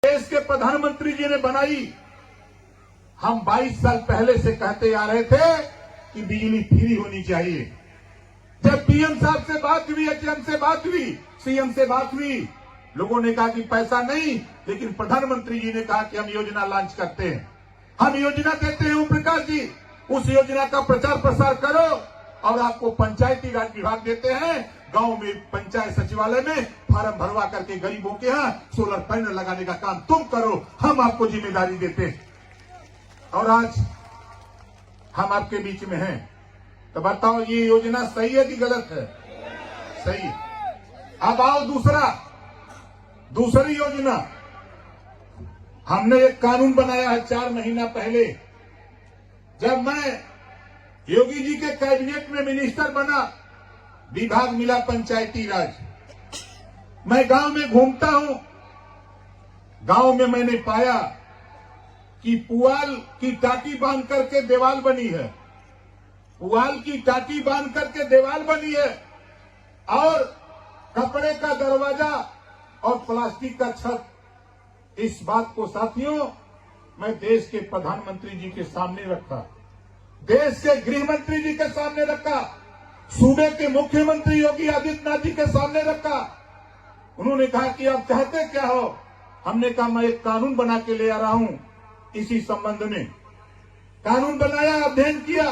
देश के प्रधानमंत्री जी ने बनाई। हम 22 साल पहले से कहते आ रहे थे कि बिजली फ्री होनी चाहिए। जब पीएम साहब से बात हुई, एचएम से बात हुई, सीएम से बात हुई, लोगों ने कहा कि पैसा नहीं, लेकिन प्रधानमंत्री जी ने कहा कि हम योजना लॉन्च करते हैं, हम योजना देते हैं। ओम प्रकाश जी, उस योजना का प्रचार प्रसार करो और आपको पंचायती राज विभाग देते हैं। गांव में पंचायत सचिवालय में फार्म भरवा करके गरीबों के यहाँ सोलर पैनल लगाने का काम तुम करो, हम आपको जिम्मेदारी देते हैं। और आज हम आपके बीच में हैं, तो बताओ ये योजना सही है कि गलत है? सही। अब आओ दूसरी योजना। हमने एक कानून बनाया है 4 महीना पहले, जब मैं योगी जी के कैबिनेट में मिनिस्टर बना, विभाग मिला पंचायती राज। मैं गांव में घूमता हूं, गांव में मैंने पाया कि पुआल की टाटी बांध करके दीवार बनी है, पुआल की टाटी बांध करके दीवार बनी है, और कपड़े का दरवाजा और प्लास्टिक का छत। इस बात को साथियों मैं देश के प्रधानमंत्री जी के सामने रखा, देश के गृह मंत्री जी के सामने रखा, सूबे के मुख्यमंत्री योगी आदित्यनाथ जी के सामने रखा। उन्होंने कहा कि आप चाहते क्या हो? हमने कहा मैं एक कानून बना के ले आ रहा हूं। इसी संबंध में कानून बनाया, अध्ययन किया।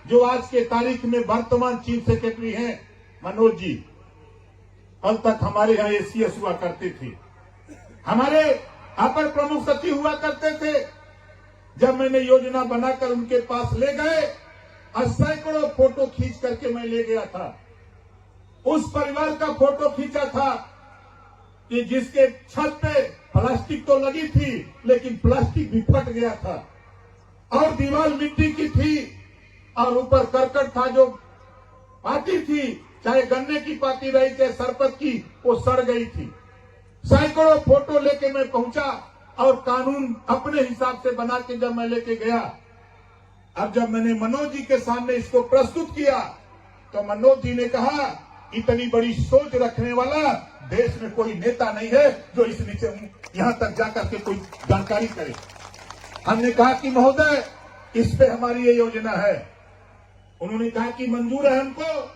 जो आज के तारीख में वर्तमान चीफ सेक्रेटरी हैं मनोज जी, कल तक हमारे यहाँ एसीएस हुआ करते थे, हमारे अपर प्रमुख सचिव हुआ करते थे। जब मैंने योजना बनाकर उनके पास ले गए, सैकड़ों फोटो खींच करके मैं ले गया था। उस परिवार का फोटो खींचा था कि जिसके छत पे प्लास्टिक तो लगी थी, लेकिन प्लास्टिक भी फट गया था, और दीवार मिट्टी की थी, और ऊपर करकट था। जो पाती थी, चाहे गन्ने की पाती रही, चाहे सरपत की, वो सड़ गई थी। सैकड़ों फोटो लेके मैं पहुंचा और कानून अपने हिसाब से बना के जब मैं लेके गया, अब जब मैंने मनोज जी के सामने इसको प्रस्तुत किया, तो मनोज जी ने कहा इतनी बड़ी सोच रखने वाला देश में कोई नेता नहीं है जो इस नीचे यहां तक जाकर के कोई जानकारी करे। हमने कहा कि महोदय इस पे हमारी ये योजना है। उन्होंने कहा कि मंजूर है हमको।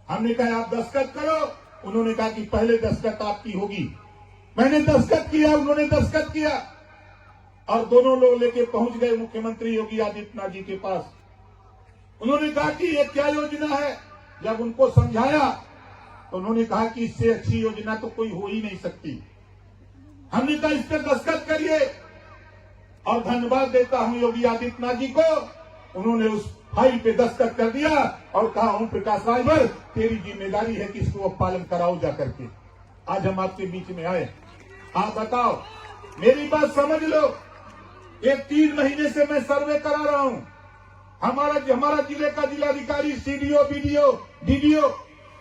हमने कहा आप दस्तखत करो। उन्होंने कहा कि पहले दस्तखत आपकी होगी। मैंने दस्तखत किया, उन्होंने दस्तखत किया, और दोनों लोग लेके पहुंच गए मुख्यमंत्री योगी आदित्यनाथ जी के पास। उन्होंने कहा कि ये क्या योजना है? जब उनको समझाया तो उन्होंने कहा कि इससे अच्छी योजना तो कोई हो ही नहीं सकती। हमने कहा इस पर दस्तखत करिए, और धन्यवाद देता हूं योगी आदित्यनाथ जी को। उन्होंने उस फाइल पे दस्तखत कर दिया और कहा ओम प्रकाश राजभर तेरी जिम्मेदारी है कि इसको पालन कराओ जाकर के। आज हम आपके बीच में आए। आप बताओ, मेरी बात समझ लो। ये 3 महीने से मैं सर्वे करा रहा हूं। हमारा जिले का जिलाधिकारी, सीडीओ, बीडीओ, डीडीओ,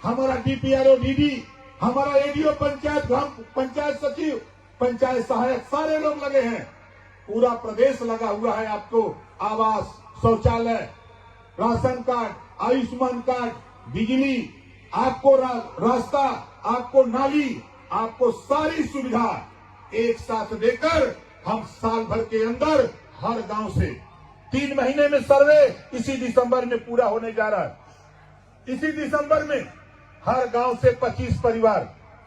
हमारा डीपीआरओ, डीडी, हमारा एडीओ, पंचायत, ग्राम पंचायत सचिव, पंचायत सहायक, सारे लोग लगे हैं। पूरा प्रदेश लगा हुआ है आपको आवास, शौचालय, राशन कार्ड, आयुष्मान कार्ड, बिजली, आपको रास्ता, आपको नाली, आपको सारी सुविधा एक साथ देकर हम साल भर के अंदर हर गांव से 3 महीने में सर्वे इसी दिसंबर में पूरा होने जा रहा है। इसी दिसंबर में हर गांव से 25 परिवार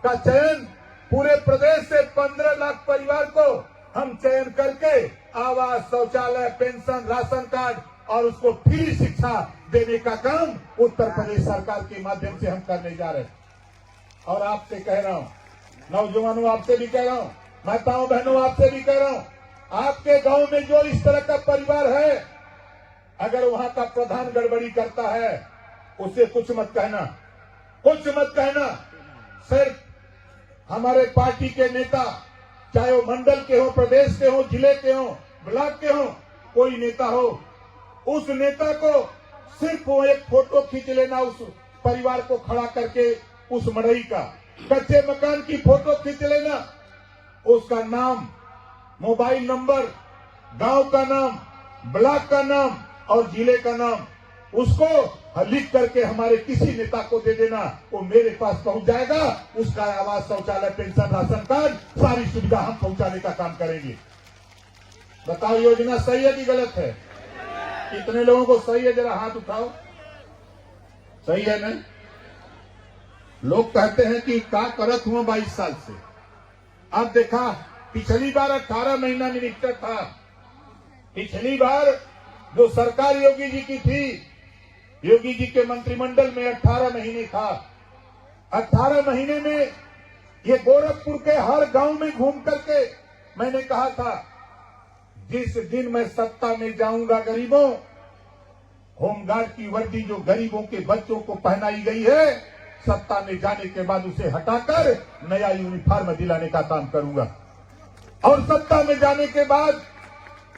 का चयन, पूरे प्रदेश से 15 लाख परिवार को हम चयन करके आवास, शौचालय, पेंशन, राशन कार्ड और उसको फ्री शिक्षा देने का काम उत्तर प्रदेश सरकार के माध्यम से हम करने जा रहे हैं। और आपसे कह रहा हूं, नौजवानों आपसे भी कह रहा हूं, माताओं बहनों आपसे भी कह रहा हूं, आपके गांव में जो इस तरह का परिवार है, अगर वहां का प्रधान गड़बड़ी करता है, उससे कुछ मत कहना, कुछ मत कहना। सिर्फ हमारे पार्टी के नेता, चाहे वो मंडल के हो, प्रदेश के हो, जिले के हो, ब्लॉक के हो, कोई नेता हो, उस नेता को सिर्फ वो एक फोटो खींच लेना, उस परिवार को खड़ा करके, उस मड़ई का कच्चे मकान की फोटो खींच लेना, उसका नाम, मोबाइल नंबर, गांव का नाम, ब्लॉक का नाम और जिले का नाम, उसको लिख करके हमारे किसी नेता को दे देना, वो मेरे पास पहुंच जाएगा। उसका आवास, शौचालय, पेंशन, राशन कार्ड, सारी सुविधा हम पहुंचाने का काम करेंगे। बताओ योजना सही है कि गलत है? कितने लोगों को सही है, जरा हाथ उठाओ। सही है ना? लोग कहते हैं कि क्या करत हुआ 22 साल से। अब देखा, पिछली बार 18 महीना मिनिस्टर था। पिछली बार जो सरकार योगी जी की थी, योगी जी के मंत्रिमंडल में 18 महीने था। 18 महीने में ये गोरखपुर के हर गांव में घूम करके मैंने कहा था, जिस दिन मैं सत्ता में जाऊंगा, गरीबों, होमगार्ड की वर्दी जो गरीबों के बच्चों को पहनाई गई है, सत्ता में जाने के बाद उसे हटाकर नया यूनिफॉर्म दिलाने का काम करूंगा। और सत्ता में जाने के बाद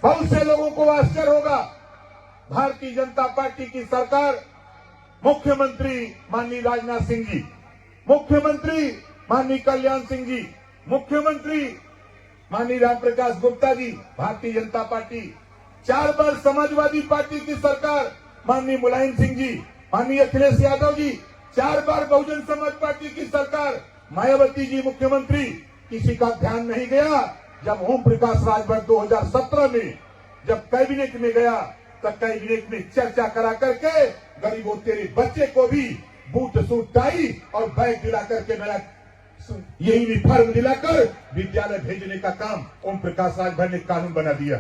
बहुत से लोगों को आश्चर्य होगा, भारतीय जनता पार्टी की सरकार, मुख्यमंत्री माननीय राजनाथ सिंह जी, मुख्यमंत्री माननीय कल्याण सिंह जी, मुख्यमंत्री माननीय रामप्रकाश गुप्ता जी, भारतीय जनता पार्टी, 4 बार समाजवादी पार्टी की सरकार, माननीय मुलायम सिंह जी, माननीय अखिलेश यादव जी, 4 बार बहुजन समाज पार्टी की सरकार, मायावती जी मुख्यमंत्री, किसी का ध्यान नहीं गया। जब ओम प्रकाश राजभर 2017 में जब कैबिनेट में गया, तब कैबिनेट में चर्चा करा करके गरीबों तेरे बच्चे को भी बूट, सूट, टाई और बैग दिला करके नया ये यूनिफॉर्म दिलाकर विद्यालय भेजने का काम ओम प्रकाश राजभर ने कानून बना दिया।